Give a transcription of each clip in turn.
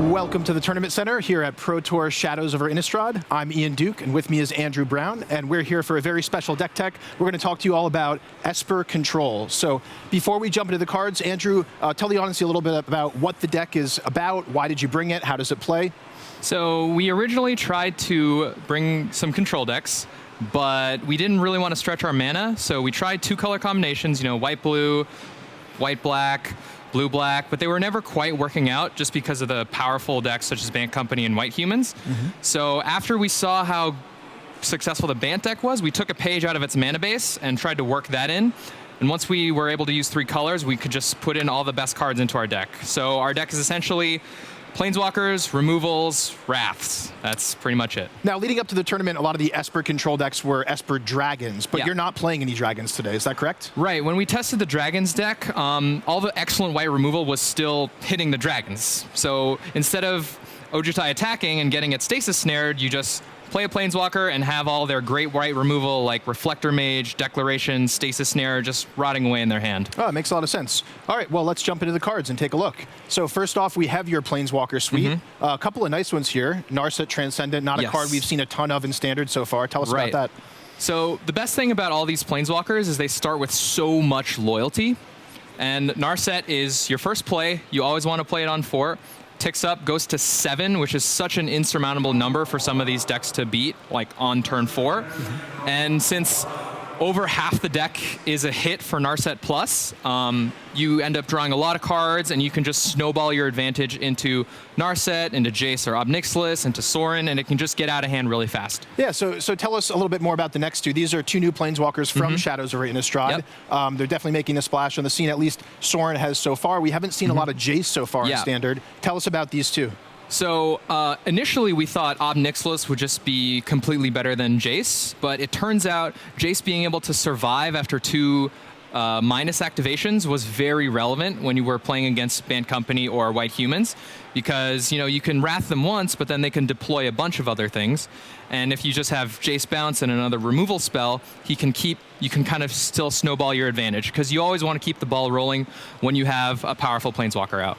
Welcome to the Tournament Center here at Pro Tour Shadows over Innistrad. I'm Ian Duke, and with me is Andrew Brown, and we're here for a very special deck tech. We're going to talk to you all about Esper Control. So before we jump into the cards, Andrew, tell the audience a little bit about what the deck is about, why did you bring it, how does it play? So we originally tried to bring some control decks, but we didn't really want to stretch our mana, so we tried two color combinations, white-blue, white-black, blue-black, but they were never quite working out just because of the powerful decks such as Bant Company and White Humans. So after we saw how successful the Bant deck was, we took a page out of its mana base and tried to work that in. And once we were able to use three colors, we could just put in all the best cards into our deck. So our deck is essentially Planeswalkers, removals, Wraths. That's pretty much it. Now, leading up to the tournament, a lot of the Esper Control decks were Esper Dragons, but you're not playing any Dragons today, is that correct? Right. When we tested the Dragons deck, all the excellent white removal was still hitting the Dragons. So instead of Ojutai attacking and getting it stasis snared, you just play a Planeswalker and have all their great white removal like Reflector Mage, Declaration, Stasis Snare just rotting away in their hand. Oh, it makes a lot of sense. All right, well, let's jump into the cards and take a look. So first off, we have your Planeswalker suite. A couple of nice ones here. Narset Transcendent, not a card we've seen a ton of in Standard so far. Tell us about that. So the best thing about all these Planeswalkers is they start with so much loyalty. And Narset is your first play. You always want to play it on 4. Ticks up, goes to 7, which is such an insurmountable number for some of these decks to beat, like on turn 4. And since over half the deck is a hit for Narset Plus, you end up drawing a lot of cards, and you can just snowball your advantage into Narset, into Jace or Obnixilis, into Sorin, and it can just get out of hand really fast. Yeah, so tell us a little bit more about the next two. These are two new Planeswalkers from Shadows over Innistrad. They're definitely making a splash on the scene, at least Sorin has so far. We haven't seen a lot of Jace so far in Standard. Tell us about these two. So initially we thought Obnixilis would just be completely better than Jace, but it turns out Jace being able to survive after 2 minus activations was very relevant when you were playing against Bant Company or White Humans, because you can Wrath them once, but then they can deploy a bunch of other things. And if you just have Jace bounce and another removal spell, you can kind of still snowball your advantage, because you always want to keep the ball rolling when you have a powerful Planeswalker out.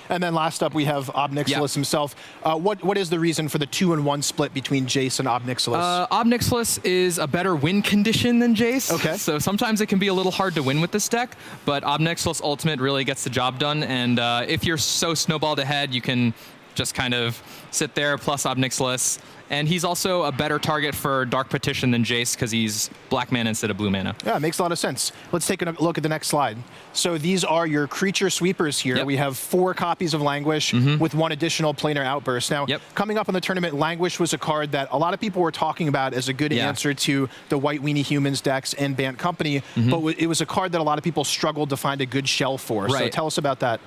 And then last up, we have Obnixilis himself. What is the reason for the 2-in-1 split between Jace and Obnixilis? Obnixilis is a better win condition than Jace. Okay. So sometimes it can be a little hard to win with this deck, but Obnixilis Ultimate really gets the job done. And if you're so snowballed ahead, you can just kind of sit there plus Obnixilis. And he's also a better target for Dark Petition than Jace, because he's black mana instead of blue mana. Yeah, it makes a lot of sense. Let's take a look at the next slide. So these are your creature sweepers here. We have 4 copies of Languish with 1 additional planar outburst. Now, coming up in the tournament, Languish was a card that a lot of people were talking about as a good answer to the White Weenie Humans decks and Bant Company, but it was a card that a lot of people struggled to find a good shell for. So tell us about that.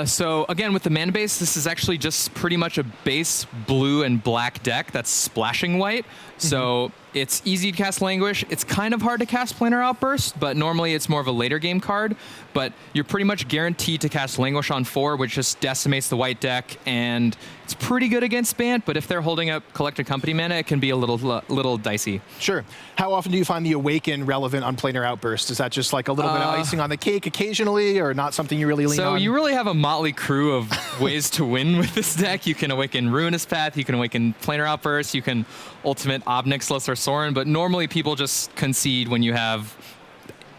So again, with the mana base, this is actually just pretty much a base blue and black deck that's splashing white. So it's easy to cast Languish. It's kind of hard to cast Planar Outburst, but normally it's more of a later game card. But you're pretty much guaranteed to cast Languish on 4, which just decimates the white deck, and it's pretty good against Bant, but if they're holding up Collected Company mana, it can be a little dicey. Sure. How often do you find the Awaken relevant on Planar Outburst? Is that just like a little bit of icing on the cake occasionally, or not something you really lean on? So you really have a motley crew of ways to win with this deck. You can Awaken Ruinous Path, you can Awaken Planar Outburst, you can Ultimate Obnixilis or Sorin, but normally people just concede when you have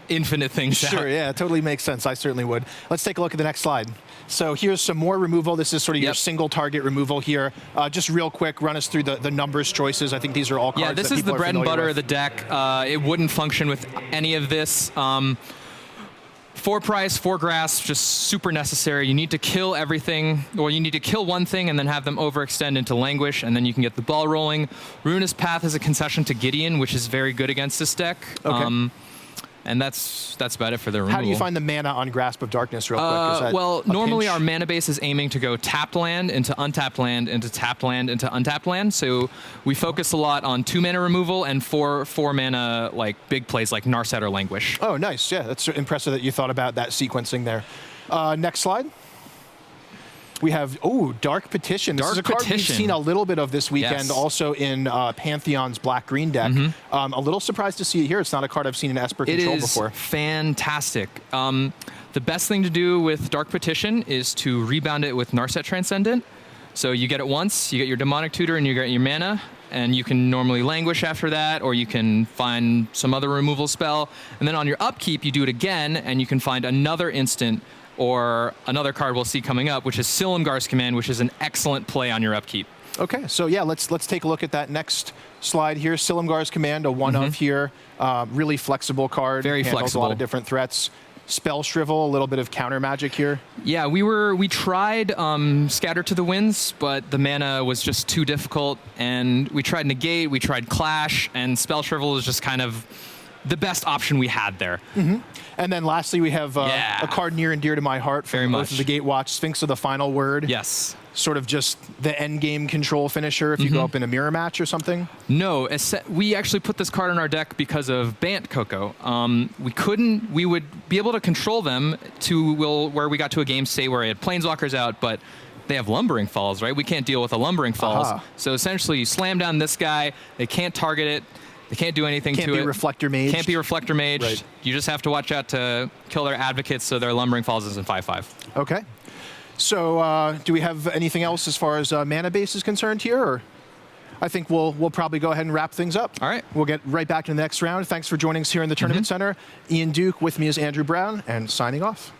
infinite things out. Sure, yeah, it totally makes sense. I certainly would. Let's take a look at the next slide. So here's some more removal. This is sort of your single target removal here. Just real quick, run us through the numbers choices. I think these are all cards this is the bread and butter of the deck. It wouldn't function with any of this. 4 price, 4 grasp, just super necessary. You need to kill everything, or you need to kill one thing and then have them overextend into Languish, and then you can get the ball rolling. Ruinous Path is a concession to Gideon, which is very good against this deck. Okay. And that's about it for the removal. How do you find the mana on Grasp of Darkness real quick? Well, normally our mana base is aiming to go tapped land into untapped land into tapped land into untapped land. So we focus a lot on 2 mana removal and 4 mana like big plays like Narset or Languish. Oh, nice. Yeah, that's impressive that you thought about that sequencing there. Next slide. We have, Dark Petition. This is a card we've seen a little bit of this weekend, also in Pantheon's black-green deck. A little surprised to see it here. It's not a card I've seen in Esper Control before. It is fantastic. The best thing to do with Dark Petition is to rebound it with Narset Transcendent, So you get it once, you get your Demonic Tutor, and you get your mana, and you can normally Languish after that, or you can find some other removal spell. And then on your upkeep, you do it again, and you can find another instant or another card we'll see coming up, which is Silumgar's Command, which is an excellent play on your upkeep. Okay, so yeah, let's take a look at that next slide here. Silumgar's Command, a one-of here. Really flexible card. Very handles flexible. a lot of different threats. Spell Shrivel, a little bit of counter magic here. Yeah, we tried Scatter to the Winds, but the mana was just too difficult, and we tried Negate, we tried Clash, and Spell Shrivel is just kind of the best option we had there. And then lastly, we have a card near and dear to my heart from Oath of the Gatewatch, Sphinx of the Final Word. Yes. Sort of just the end game control finisher if you go up in a mirror match or something. No, we actually put this card in our deck because of Bant Coco. We would be able to control them to where we got to a game state where we had Planeswalkers out, but they have Lumbering Falls, right? We can't deal with a Lumbering Falls. So essentially, you slam down this guy, they can't target it, they can't do anything to it. Can't be Reflector Mage. Can't be Reflector Mage. Right. You just have to watch out to kill their Advocates so their Lumbering Falls isn't 5/5. Okay. So do we have anything else as far as mana base is concerned here? Or I think we'll probably go ahead and wrap things up. All right. We'll get right back to the next round. Thanks for joining us here in the Tournament Center. Ian Duke, with me is Andrew Brown, and signing off.